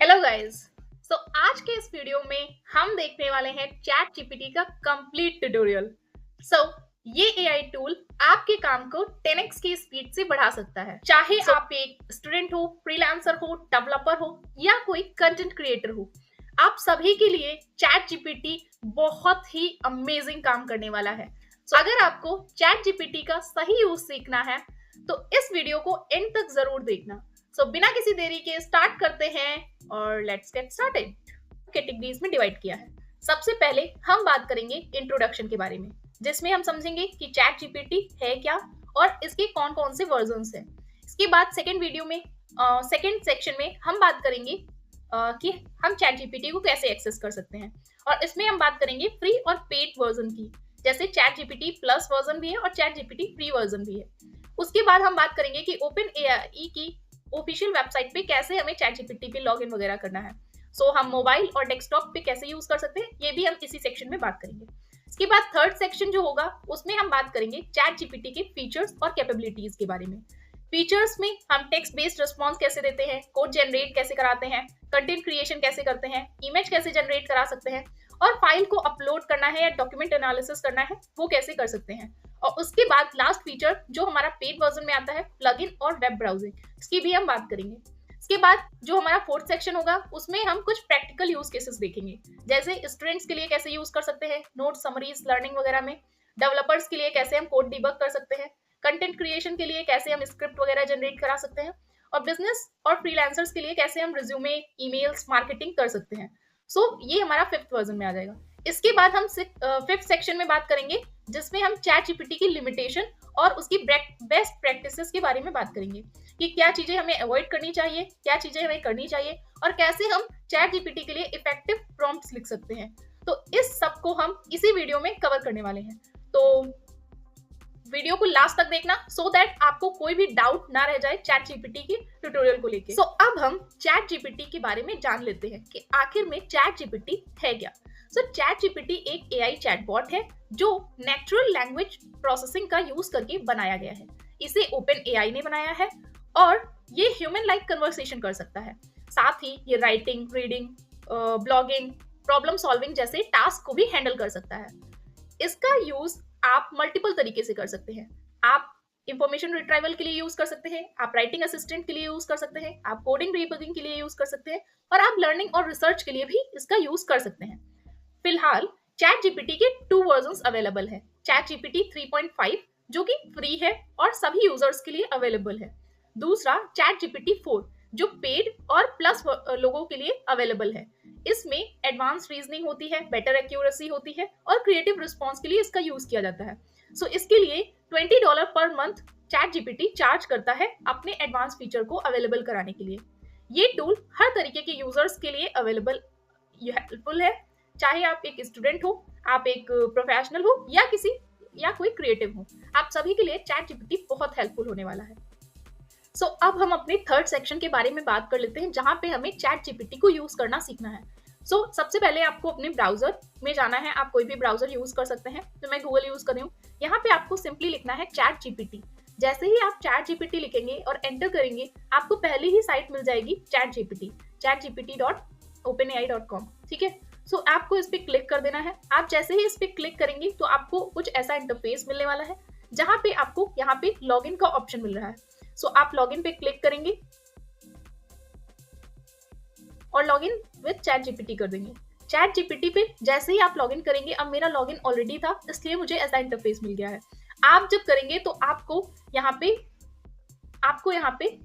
Hello guys. आज के इस वीडियो में हम देखने वाले हैं चैट जीपीटी का कंप्लीट ट्यूटोरियल। सो ये एआई टूल आपके काम को 10x की स्पीड से बढ़ा सकता है। चाहे आप एक स्टूडेंट हो, फ्रीलांसर हो, डेवलपर हो या कोई कंटेंट क्रिएटर हो, आप सभी के लिए चैट जीपीटी बहुत ही अमेजिंग काम करने वाला है। अगर आपको चैट जीपीटी का सही यूज सीखना है तो इस वीडियो को एंड तक जरूर देखना। बिना किसी देरी के स्टार्ट करते हैं और लेट्स गेट स्टार्टेड। कैटेगरीज में डिवाइड किया है। सबसे पहले हम बात करेंगे इंट्रोडक्शन के बारे में, जिसमें हम समझेंगे कि चैट जीपीटी है क्या और इसके कौन कौन से वर्जन्स हैं। इसके बाद सेकेंड सेक्शन में हम बात करेंगे कि हम चैट जीपीटी को कैसे एक्सेस कर सकते हैं, और इसमें हम बात करेंगे फ्री और पेड वर्जन की, जैसे चैट जीपीटी प्लस वर्जन भी है और चैट जीपीटी फ्री वर्जन भी है। उसके बाद हम बात करेंगे कि ओपन एआई की ऑफिशियल वेबसाइट पे कैसे हमें चैट जीपीटी पे लॉगिन वगैरह करना है। हम मोबाइल और डेस्कटॉप पे कैसे यूज कर सकते हैं, ये भी हम इसी सेक्शन में बात करेंगे। इसके बाद थर्ड सेक्शन जो होगा उसमें हम बात करेंगे चैट जीपीटी के फीचर्स और कैपेबिलिटीज के बारे में। फीचर्स में हम टेक्स्ट बेस्ड रिस्पॉन्स कैसे देते हैं, कोड जनरेट कैसे कराते हैं, कंटेंट क्रिएशन कैसे करते हैं, इमेज कैसे जनरेट करा सकते हैं, और फाइल को अपलोड करना है या डॉक्यूमेंट एनालिसिस करना है वो कैसे कर सकते हैं। और उसके बाद लास्ट फीचर जो हमारा पेड वर्जन में आता है, प्लगइन और वेब ब्राउजिंग, इसकी भी हम बात करेंगे। इसके बाद जो हमारा फोर्थ सेक्शन होगा उसमें हम कुछ प्रैक्टिकल यूज केसेस देखेंगे, जैसे स्टूडेंट्स के लिए कैसे यूज कर सकते हैं नोट समरीज लर्निंग वगैरह में, डेवलपर्स के लिए कैसे हम कोड डिबग कर सकते हैं, कंटेंट क्रिएशन के लिए कैसे हम स्क्रिप्ट वगैरह जनरेट करा सकते हैं, और बिजनेस और फ्रीलांसर्स के लिए कैसे हम रिज्यूमे, ईमेल्स, मार्केटिंग कर सकते हैं। ये हमारा फिफ्थ वर्जन में आ जाएगा। इसके बाद हम फिफ्थ सेक्शन में बात करेंगे, जिसमें हम चैट जीपीटी की लिमिटेशन और उसकी बेस्ट प्रैक्टिसेस के बारे में बात करेंगे कि क्या चीजें हमें अवॉइड करनी चाहिए, क्या चीजें हमें करनी चाहिए, और कैसे हम चैट जीपीटी के लिए इफेक्टिव प्रॉम्प्ट्स लिख सकते हैं। इस सब को हम इसी वीडियो में कवर करने वाले हैं। वीडियो को लास्ट तक देखना सो दैट आपको कोई भी डाउट ना रह जाए चैट जीपीटी के ट्यूटोरियल को लेके। अब हम चैट जीपीटी के बारे में जान लेते हैं कि आखिर में चैट जीपीटी है क्या। चैट जीपीटी एक एआई चैटबॉट है जो नेचुरल लैंग्वेज प्रोसेसिंग का यूज करके बनाया गया है। इसे ओपन एआई ने बनाया है और ये ह्यूमन लाइक कन्वर्सेशन कर सकता है। साथ ही ये writing, reading, blogging, problem solving जैसे टास्क को भी हैंडल कर सकता है। इसका यूज आप मल्टीपल तरीके से कर सकते हैं। आप इंफॉर्मेशन रिट्राइवल के लिए यूज कर सकते हैं, आप राइटिंग असिस्टेंट के लिए यूज कर सकते हैं, आप कोडिंग रीबगिंग के लिए यूज कर सकते हैं, और आप लर्निंग और रिसर्च के लिए भी इसका यूज कर सकते हैं। फिलहाल चैट जीपीटी के 2 वर्जन्स अवेलेबल है। चैट जीपीटी 3.5 जो कि फ्री है और सभी यूजर्स के लिए अवेलेबल है। दूसरा चैट जीपीटी 4 जो पेड और प्लस लोगों के लिए अवेलेबल है। इसमें एडवांस रीजनिंग होती है, बेटर एक्यूरेसी होती है, और क्रिएटिव रिस्पॉन्स के लिए इसका यूज किया जाता है। इसके लिए $20 per month chat GPT charge करता है अपने एडवांस फीचर को अवेलेबल कराने के लिए। ये टूल हर तरीके के यूजर्स के लिए अवेलेबल हेल्पफुल है, चाहे आप एक स्टूडेंट हो, आप एक प्रोफेशनल हो, या कोई क्रिएटिव हो, आप सभी के लिए चैट जीपीटी बहुत हेल्पफुल होने वाला है। अब हम अपने थर्ड सेक्शन के बारे में बात कर लेते हैं, जहां पे हमें चैट जीपीटी को यूज करना सीखना है। सबसे पहले आपको अपने ब्राउजर में जाना है। आप कोई भी ब्राउजर यूज कर सकते हैं, तो मैं गूगल यूज कर रही हूँ। यहाँ पे आपको सिंपली लिखना है चैट जीपीटी। जैसे ही आप चैट जीपीटी लिखेंगे और एंटर करेंगे, आपको पहले ही साइट मिल जाएगी चैट जीपीटी, chatgpt.openai.com। ठीक है, आपको इस पे क्लिक कर देना है। आप जैसे ही इस पे क्लिक करेंगे तो आपको कुछ ऐसा इंटरफेस मिलने वाला है, जहां पे आपको यहाँ पे लॉगिन का ऑप्शन मिल रहा है। आप लॉगिन पे क्लिक करेंगे और लॉगिन विद चैट जीपीटी कर देंगे। चैट जीपीटी पे जैसे ही आप लॉगिन करेंगे, अब मेरा लॉगिन ऑलरेडी था इसलिए मुझे ऐसा इंटरफेस मिल गया है। आप जब करेंगे तो आपको यहाँ पे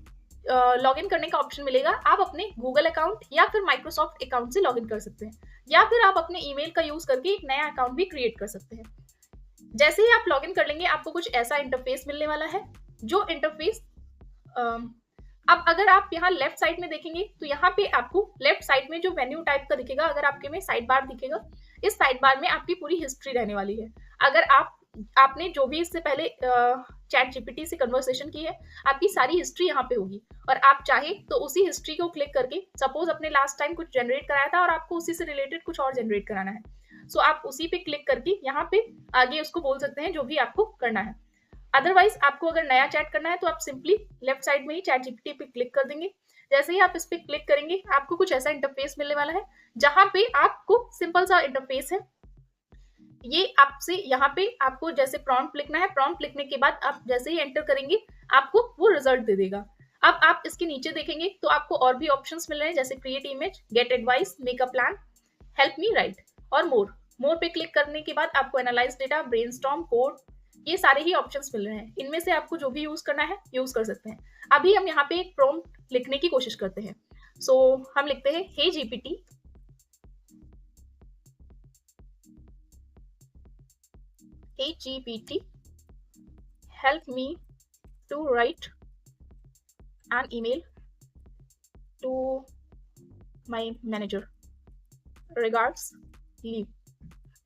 लॉगिन करने का ऑप्शन मिलेगा। आप अपने गूगल अकाउंट या फिर माइक्रोसॉफ्ट अकाउंट से लॉगिन कर सकते हैं, या फिर आप अपने ईमेल का यूज करके एक नया अकाउंट भी क्रिएट कर सकते हैं। जैसे ही आप लॉगिन कर लेंगे, आपको कुछ ऐसा इंटरफेस मिलने वाला है, जो इंटरफेस अब अगर आप यहाँ लेफ्ट साइड में देखेंगे तो यहाँ पे आपको लेफ्ट साइड में जो मेन्यू टाइप का दिखेगा, अगर आपके में साइड बार दिखेगा, इस साइड बार में आपकी पूरी हिस्ट्री रहने वाली है। अगर आपने जो भी इससे पहले चैट जीपीटी से कन्वर्सेशन की है, आपकी सारी हिस्ट्री यहाँ पे होगी, और आप चाहे तो उसी हिस्ट्री को क्लिक करके, सपोज अपने लास्ट टाइम कुछ जनरेट कराया था और आपको उसी से रिलेटेड कुछ और जनरेट कराना है, आप उसी पे क्लिक करके यहाँ पे आगे उसको बोल सकते हैं जो भी आपको करना है। अदरवाइज आपको अगर नया चैट करना है तो आप सिंपली लेफ्ट साइड में ही चैट जीपीटी पे क्लिक कर देंगे। जैसे ही आप इस पे क्लिक करेंगे आपको कुछ ऐसा इंटरफेस मिलने वाला है, जहां पे आपको सिंपल सा इंटरफेस है। ये आपसे यहाँ पे आपको जैसे प्रॉम्प्ट लिखना है, प्रॉम्प्ट लिखने के बाद आप जैसे ही एंटर करेंगे आपको वो रिजल्ट दे देगा। अब आप इसके नीचे देखेंगे तो आपको और भी ऑप्शंस मिल रहे हैं, जैसे create image, get advice, make a plan, help me write और मोर। मोर पे क्लिक करने के बाद आपको एनालाइज डेटा, ब्रेनस्टॉर्म, कोड, ये सारे ही ऑप्शंस मिल रहे हैं। इनमें से आपको जो भी यूज करना है यूज कर सकते हैं। अभी हम यहाँ पे एक प्रॉम्प्ट लिखने की कोशिश करते हैं। सो हम लिखते हैं, hey GPT, hey GPT, help me to write an email to my manager regards leave।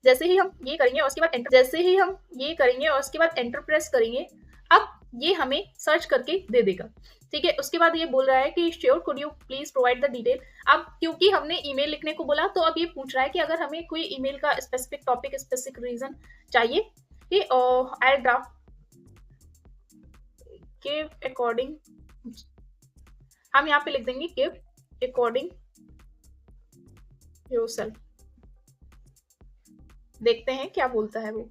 जैसे ही हम ये करेंगे और उसके बाद एंटर, जैसे ही हम ये करेंगे और उसके बाद एंटर प्रेस करेंगे, अब ये हमें सर्च करके दे देगा। ठीक है, उसके बाद ये बोल रहा है कि sure could you please provide the detail. अब क्योंकि हमने ईमेल लिखने को बोला तो अब ये पूछ रहा है कि अगर हमें कोई ईमेल का स्पेसिफिक टॉपिक, स्पेसिफिक रीजन चाहिए कि आई ड्राफ्ट give according, हम यहाँ पे लिख देंगे give according yourself। देखते हैं क्या बोलता है वो।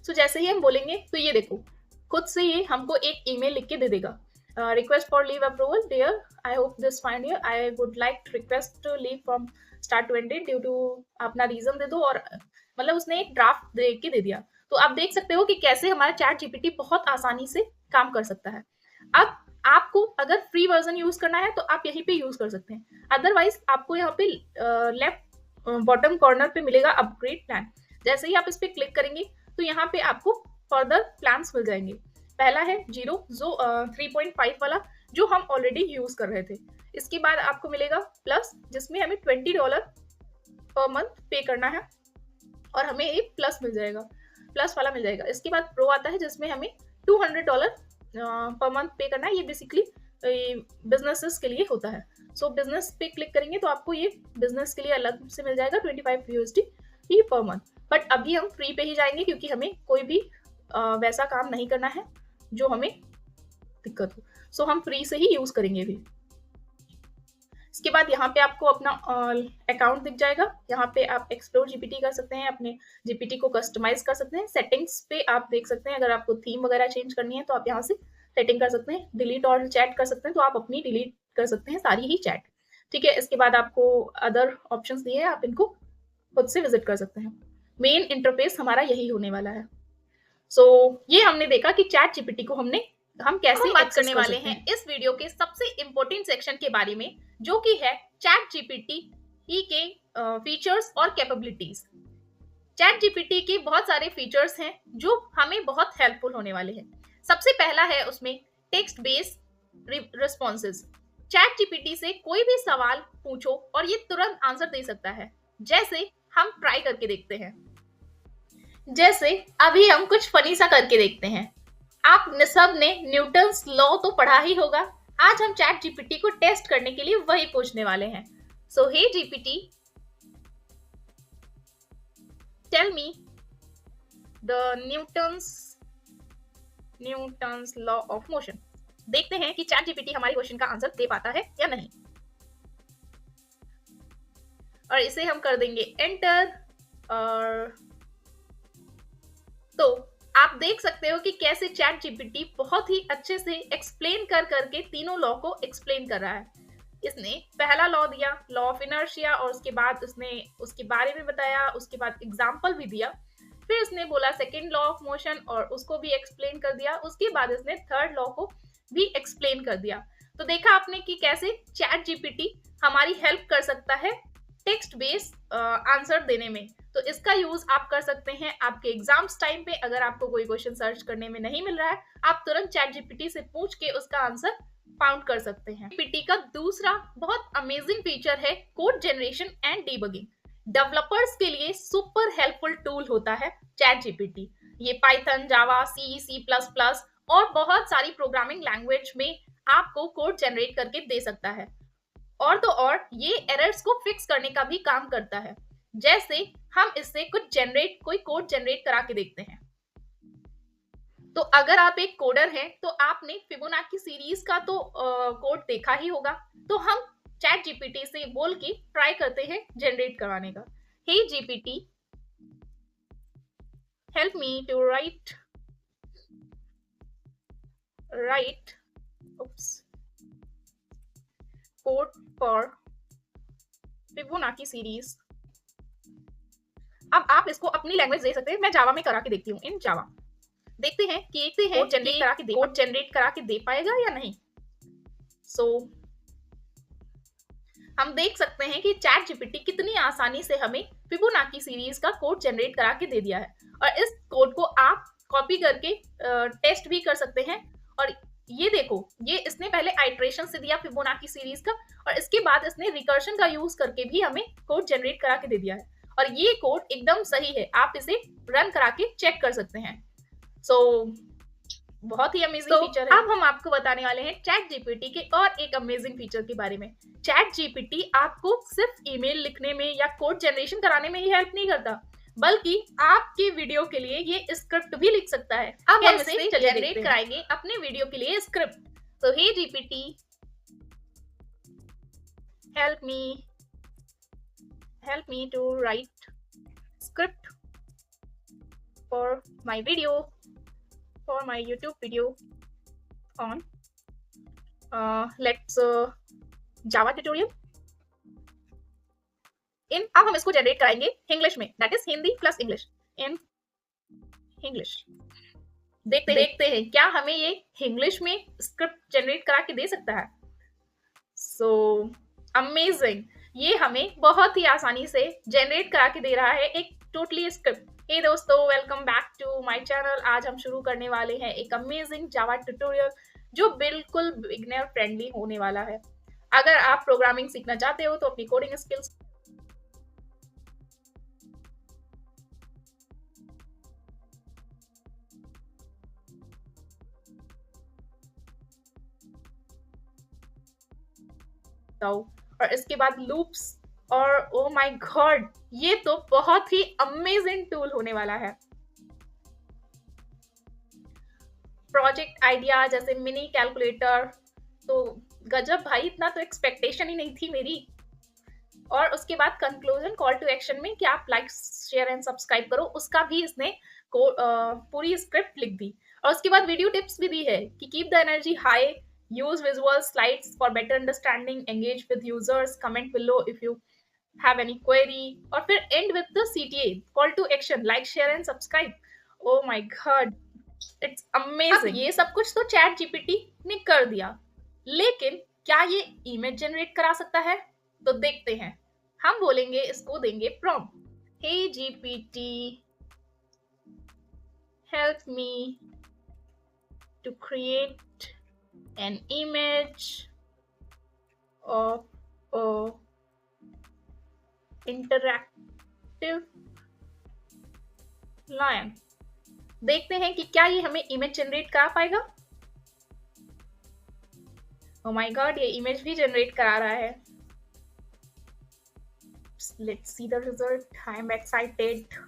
सो जैसे ही हम बोलेंगे तो ये देखो खुद से ये हमको एक ईमेल लिख के दे देगा। Request for leave approval, dear I hope this fine here, I would like to request to leave from start to end date due to, अपना रीजन दे दो, और मतलब उसने एक ड्राफ्ट दे के दे दिया। तो आप देख सकते हो कि कैसे हमारा चैट जीपीटी बहुत आसानी से काम कर सकता है। अब आपको अगर फ्री वर्जन यूज करना है तो आप यहीं पे यूज कर सकते हैं, अदरवाइज आपको यहाँ पे लेफ्ट बॉटम कॉर्नर पे मिलेगा अपग्रेड प्लान। जैसे ही आप इस पे क्लिक करेंगे तो यहाँ पे आपको फर्दर प्लान्स मिल जाएंगे। पहला है 0 जो 3.5 वाला जो हम ऑलरेडी यूज कर रहे थे। इसके बाद आपको मिलेगा प्लस, जिसमें हमें $20 पर मंथ पे करना है और हमें एक प्लस मिल जाएगा, प्लस वाला मिल जाएगा। इसके बाद प्रो आता है जिसमें हमें $200 पर मंथ पे करना है। ये बेसिकली बिजनेसेस के लिए होता है। सो बिजनेस पे क्लिक करेंगे तो आपको ये बिजनेस के लिए अलग से मिल जाएगा $25 ही पर मंथ। बट अभी हम फ्री पे ही जाएंगे क्योंकि हमें कोई भी वैसा काम नहीं करना है जो हमें दिक्कत हो। सो हम फ्री से ही यूज करेंगे भी। इसके बाद यहाँ पे आपको अपना अकाउंट दिख जाएगा। यहाँ पे आप एक्सप्लोर जीपीटी कर सकते हैं, अपने जीपीटी को कस्टमाइज कर सकते हैं। सेटिंग्स पे आप देख सकते हैं, अगर आपको थीम वगैरह चेंज करनी है तो आप यहाँ से सेटिंग कर सकते हैं। डिलीट और चैट कर सकते हैं तो आप अपनी डिलीट कर सकते हैं सारी ही चैट। ठीक है, इसके बाद आपको अदर ऑप्शंस दिए हैं, आप इनको खुद से विजिट कर सकते हैं। मेन इंटरफेस हमारा यही होने वाला है। सो ये हमने देखा कि चैट जीपीटी को हम कैसे बात करने वाले हैं इस वीडियो के सबसे इंपॉर्टेंट सेक्शन के बारे में, जो कि है चैट जीपीटी के फीचर्स और कैपेबिलिटीज। चैट जीपीटी के बहुत सारे फीचर्स हैं जो हमें बहुत हेल्पफुल होने वाले हैं। सबसे पहला है उसमें text based responses. Chat GPT से कोई भी सवाल पूछो और ये तुरंत आंसर दे सकता है। जैसे हम ट्राई करके देखते हैं, जैसे अभी हम कुछ फनी सा करके देखते हैं। आप सब ने न्यूटन्स लॉ तो पढ़ा ही होगा। आज हम चैट जीपीटी को टेस्ट करने के लिए वही पूछने वाले हैं। So hey GPT, tell me the Newton's law of motion. देखते हैं कि चैट जीपीटी हमारे क्वेश्चन का आंसर दे पाता है या नहीं। और इसे हम कर देंगे एंटर। और तो आप देख सकते हो कि कैसे चैट जीपीटी बहुत ही अच्छे से एक्सप्लेन कर करके तीनों लॉ को एक्सप्लेन कर रहा है। इसने पहला लॉ दिया, लॉ ऑफ इनर्शिया, और उसके बाद उसने उसके बारे में बताया, उसके बाद एग्जाम्पल भी दिया। फिर उसने बोला सेकेंड लॉ ऑफ मोशन और उसको भी एक्सप्लेन कर दिया। उसके बाद इसने थर्ड लॉ को भी एक्सप्लेन कर दिया। तो देखा आपने कि कैसे चैट जीपीटी हमारी हेल्प कर सकता है टेक्स्ट बेस्ड आंसर देने में। तो इसका यूज आप कर सकते हैं आपके एग्जाम्स टाइम पे। अगर आपको कोई क्वेश्चन सर्च करने में नहीं मिल रहा है, आप तुरंत चैट जीपीटी से पूछ के उसका आंसर फाउंड कर सकते हैं। जीपीटी का दूसरा बहुत अमेजिंग फीचर है code generation and debugging. Developers के लिए सुपर हेल्पफुल टूल होता है चैट जीपीटी। ये पाइथन, जावा, C++ और बहुत सारी प्रोग्रामिंग लैंग्वेज में आपको कोड जनरेट करके दे सकता है। और तो और ये एरर्स को फिक्स करने का भी काम करता है। जैसे हम इससे कोई कोड जनरेट करा के देखते हैं। तो अगर आप एक कोडर हैं तो आपने फिबोनाची सीरीज का तो कोड देखा ही होगा। तो हम चैट जीपीटी से बोल के ट्राई करते हैं जनरेट करवाने का। Hey GPT, help me to write code for Fibonacci series. अब आप इसको अपनी लैंग्वेज दे सकते हैं। मैं जावा में करा के देखती हूँ, इन जावा। देखते हैं कोड जनरेट करा के दे पाएगा या नहीं। हम देख सकते हैं कि चैट जीपीटी कितनी आसानी से हमें फिबोनाची सीरीज का कोड जनरेट करा के दे दिया है। और इस कोड को आप कॉपी करके टेस्ट भी कर सकते हैं। और ये देखो, ये इसने पहले आइट्रेशन से दिया फिबोनाची सीरीज का, और इसके बाद इसने रिकर्शन का यूज करके भी हमें कोड जनरेट करा के दे दिया है। और ये कोड एकदम सही है, आप इसे रन करा के चेक कर सकते हैं। बहुत ही अमेजिंग फीचर है। अब हम आपको बताने वाले हैं चैट जीपीटी के और एक अमेजिंग फीचर के बारे में। चैट जीपीटी आपको सिर्फ ईमेल लिखने में या कोड जनरेशन कराने में ही हेल्प नहीं करता, बल्कि आपके वीडियो के लिए ये स्क्रिप्ट भी लिख सकता है। अब हम इसे जनरेट कराएंगे अपने वीडियो के लिए स्क्रिप्ट। तो हे GPT, help me to write script for my YouTube video on let's Java tutorial in। अब हम इसको जनरेट कराएंगे इंग्लिश में, that is Hindi plus English, in English. देखते हैं क्या हमें ये इंग्लिश में स्क्रिप्ट जनरेट करा के दे सकता है। सो अमेजिंग, ये हमें बहुत ही आसानी से जनरेट करा के दे रहा है एक टोटली स्क्रिप्ट। हे दोस्तों, welcome back to my channel. आज हम शुरू करने वाले हैं एक अमेजिंग जावा ट्यूटोरियल जो बिल्कुल बिगिनर फ्रेंडली होने वाला है। अगर आप प्रोग्रामिंग सीखना चाहते हो तो अपनी कोडिंग स्किल्स और इसके बाद लूप्स, और ओ माय गॉड, ये तो बहुत ही अमेजिंग टूल होने वाला है। प्रोजेक्ट आइडिया जैसे मिनी कैलकुलेटर, तो गजब भाई, इतना तो एक्सपेक्टेशन ही नहीं थी मेरी। और उसके बाद कंक्लूजन, कॉल टू एक्शन में कि आप लाइक शेयर एंड सब्सक्राइब करो, उसका भी इसने पूरी स्क्रिप्ट लिख दी। और उसके बाद वीडियो टिप्स भी दी है कि keep the energy high, use visual slides for better understanding, engage with users, comment below if you have any query, और फिर end with the CTA, call to action, like, share and subscribe। oh my god, it's amazing। ये सब कुछ तो chat GPT ने कर दिया, लेकिन क्या ये इमेज जनरेट करा सकता है? तो देखते हैं। हम बोलेंगे, इसको देंगे prompt, hey GPT help me to create an image of a interactive lion। देखते हैं कि क्या ये हमें इमेज जनरेट करा पाएगा। oh my god, ये इमेज भी जनरेट करा रहा है। let's see the result, I am excited।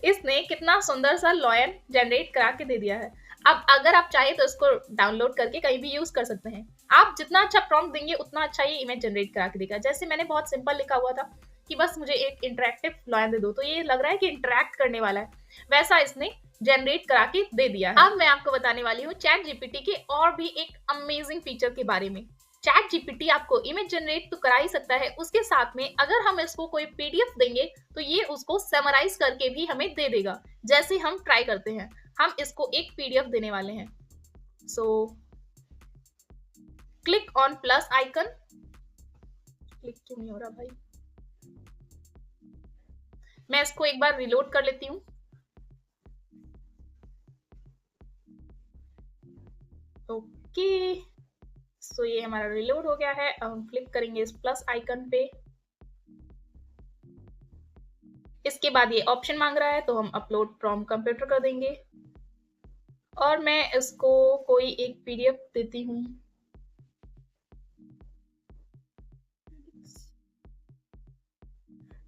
इसने कितना सुंदर सा लॉयन जनरेट करा के दे दिया है। अब अगर आप चाहे तो इसको डाउनलोड करके कहीं भी यूज कर सकते हैं। आप जितना अच्छा प्रॉम्प्ट देंगे उतना अच्छा ये इमेज जनरेट करा के देगा। जैसे मैंने बहुत सिंपल लिखा हुआ था कि बस मुझे एक इंटरेक्टिव लॉयन दे दो, तो ये लग रहा है कि इंटरेक्ट करने वाला है, वैसा इसने जनरेट करा के दे दिया है। अब मैं आपको बताने वाली हूँ चैट जीपीटी के और भी एक अमेजिंग फीचर के बारे में। चैट जीपीटी आपको इमेज जनरेट तो करा ही सकता है, उसके साथ में अगर हम इसको कोई पीडीएफ देंगे तो ये उसको समराइज करके भी हमें दे देगा। जैसे हम ट्राई करते हैं, हम इसको एक पीडीएफ देने वाले हैं। So click on plus icon. Click क्यों नहीं हो रहा भाई? मैं इसको एक बार रिलोड कर लेती हूँ। ओके, सो ये हमारा रिलोड हो गया है। अब हम क्लिक करेंगे इस प्लस आइकन पे। इसके बाद ये ऑप्शन मांग रहा है, तो हम अपलोड फ्रॉम कंप्यूटर कर देंगे। और मैं इसको कोई एक पीडीएफ देती हूँ।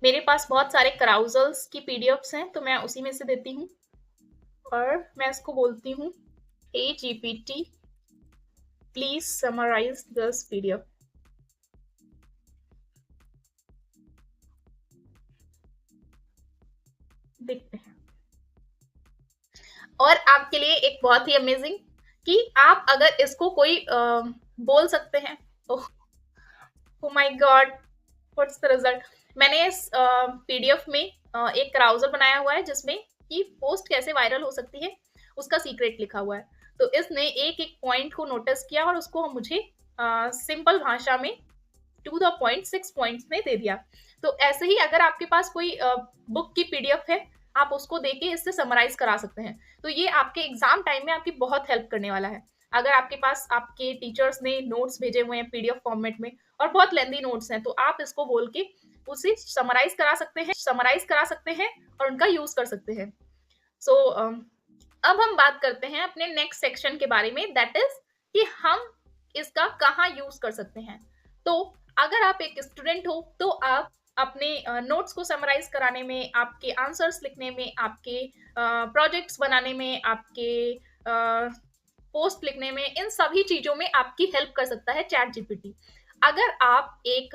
मेरे पास बहुत सारे कराउजल्स की पीडीएफ्स हैं, तो मैं उसी में से देती हूँ और मैं इसको बोलती हूँ, hey GPT please summarise this PDF. देखते हैं। और आपके लिए एक बहुत ही अमेजिंग कि आप अगर इसको कोई बोल सकते हैं। Oh my God, what's the result. मैंने इस पीडीएफ में एक क्राउजर बनाया हुआ है जिसमें कि पोस्ट कैसे वायरल हो सकती है उसका सीक्रेट लिखा हुआ है। तो इसने एक एक पॉइंट को नोटिस किया और उसको मुझे सिंपल भाषा में टू द पॉइंट 6 पॉइंट्स में दे दिया। तो ऐसे ही अगर आपके पास कोई बुक की पीडीएफ है, आप उसको देके इससे समराइज करा सकते हैं। तो ये आपके एग्जाम टाइम में आपकी बहुत हेल्प करने वाला है। अगर आपके पास आपके टीचर्स ने नोट्स भेजे हुए हैं पीडीएफ फॉर्मेट में और बहुत लेंदी नोट्स हैं, तो आप इसको बोल के उसे समराइज करा सकते हैं और उनका यूज कर सकते हैं। सो अब हम बात करते हैं अपने नेक्स्ट सेक्शन के बारे में, दैट इज कि हम इसका कहाँ यूज कर सकते हैं। तो अगर आप एक स्टूडेंट हो तो आप अपने नोट्स को समराइज कराने में, आपके आंसर्स लिखने में, आपके प्रोजेक्ट्स बनाने में, आपके पोस्ट लिखने में, इन सभी चीजों में आपकी हेल्प कर सकता है चैट जीपीटी। अगर आप एक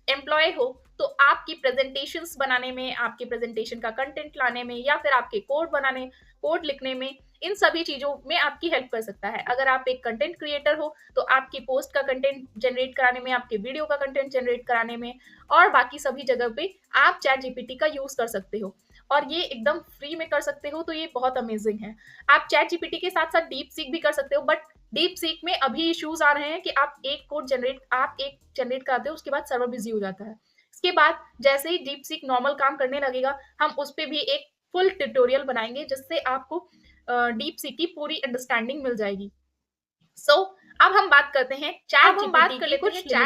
एम्प्लॉय हो तो आपकी प्रेजेंटेशंस बनाने में, आपके प्रेजेंटेशन का कंटेंट लाने में, या फिर आपके कोड लिखने में, इन सभी चीजों में आपकी हेल्प कर सकता है। अगर आप एक कंटेंट क्रिएटर हो तो आपकी पोस्ट का कंटेंट जनरेट कराने में, आपके वीडियो का कंटेंट जनरेट कराने में और बाकी सभी जगह पे आप चैट जीपीटी का यूज कर सकते हो और ये एकदम फ्री में कर सकते हो। तो ये बहुत अमेजिंग है। आप चैट जीपीटी के साथ साथ डीप सीक भी कर सकते हो, बट डीप सीक में अभी इश्यूज आ रहे हैं कि आप एक जनरेट कराते हो, उसके बाद सर्वर बिजी हो जाता है। इसके बाद जैसे ही डीप सीक नॉर्मल काम करने लगेगा, हम उस पर भी एक फुल ट्यूटोरियल बनाएंगे जिससे आपको डीप सीक की पूरी अंडरस्टैंडिंग मिल जाएगी। सो अब हम बात करते हैं चैट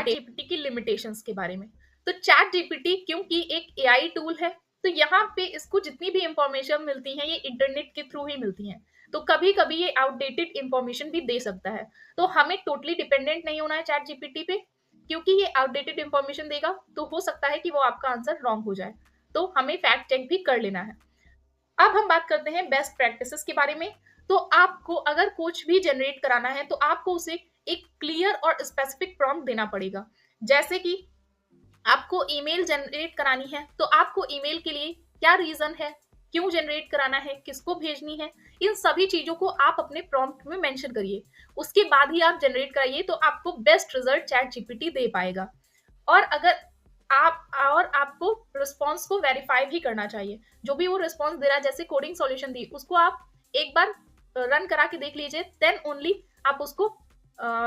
जीपीटी की लिमिटेशंस के बारे में। तो चैट जीपीटी क्योंकि एक एआई टूल है, तो यहाँ पे इसको जितनी भी इंफॉर्मेशन मिलती है ये इंटरनेट के थ्रू ही मिलती है। तो कभी कभी ये आउटडेटेड इंफॉर्मेशन भी दे सकता है। तो हमें टोटली डिपेंडेंट नहीं होना है चैट जीपीटी पे, क्योंकि ये आउटडेटेड इंफॉर्मेशन देगा तो हो सकता है कि वो आपका आंसर रॉन्ग हो जाए। तो हमें फैक्ट चेक भी कर लेना है। अब हम बात करते हैं बेस्ट प्रैक्टिसेस के बारे में। तो आपको अगर कुछ भी जनरेट कराना है तो आपको उसे एक क्लियर और स्पेसिफिक प्रॉम्प्ट देना पड़ेगा। जैसे कि आपको ईमेल जनरेट करानी है तो आपको ईमेल के लिए क्या रीजन है, क्यों जनरेट कराना है, किसको भेजनी है, इन सभी चीजों को आप अपने प्रॉम्प्ट में मेंशन करिए। उसके बाद ही आप जनरेट कराइए तो आपको बेस्ट रिजल्ट चैट जीपीटी दे पाएगा। और अगर आपको रिस्पॉन्स को वेरीफाई भी करना चाहिए। जो भी वो रिस्पॉन्स दे रहा है, जैसे कोडिंग सॉल्यूशन दी, उसको आप एक बार रन करा के देख लीजिए, देन ओनली आप उसको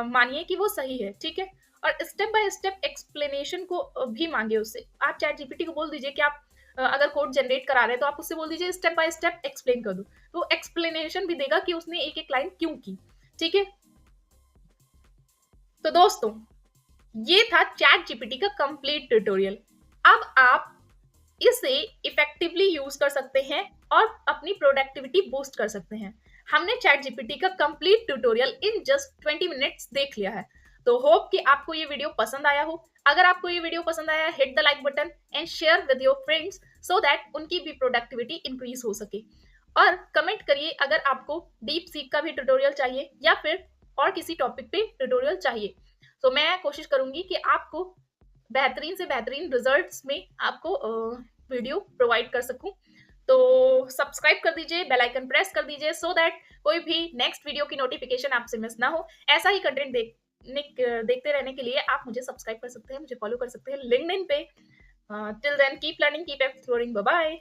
मानिए कि वो सही है। ठीक है। और स्टेप बाय स्टेप एक्सप्लेनेशन को भी मांगे उससे। आप चैट जीपीटी को बोल दीजिए कि आप अगर कोड जनरेट करा रहे हैं तो आप उससे बोल दीजिए स्टेप बाय स्टेप एक्सप्लेन कर दो, तो एक्सप्लेनेशन भी देगा कि उसने एक एक लाइन क्यों की। ठीक है। तो दोस्तों, ये था चैट जीपीटी का कंप्लीट ट्यूटोरियल। अब आप इसे इफेक्टिवली यूज कर सकते हैं और अपनी प्रोडक्टिविटी बूस्ट कर सकते हैं। हमने चैट जीपीटी का complete tutorial in just 20 minutes देख लिया है। तो होप कि आपको ये वीडियो पसंद आया हो। अगर आपको ये वीडियो पसंद आया, hit the like button and share with your friends so that उनकी भी प्रोडक्टिविटी इंक्रीज हो सके। और कमेंट करिए अगर आपको डीप सीक का भी ट्यूटोरियल चाहिए या फिर और किसी टॉपिक पे ट्यूटोरियल चाहिए। तो मैं कोशिश करूंगी कि आपको बेहतरीन से बेहतरीन रिजल्ट्स में आपको वीडियो प्रोवाइड कर सकूं। तो सब्सक्राइब कर दीजिए, बेल आइकन प्रेस कर दीजिए सो दैट कोई भी नेक्स्ट वीडियो की नोटिफिकेशन आपसे मिस ना हो। ऐसा ही कंटेंट देखते रहने के लिए आप मुझे सब्सक्राइब कर सकते हैं, मुझे फॉलो कर सकते हैं लिंक्डइन पे। Till then keep learning, keep exploring, bye bye.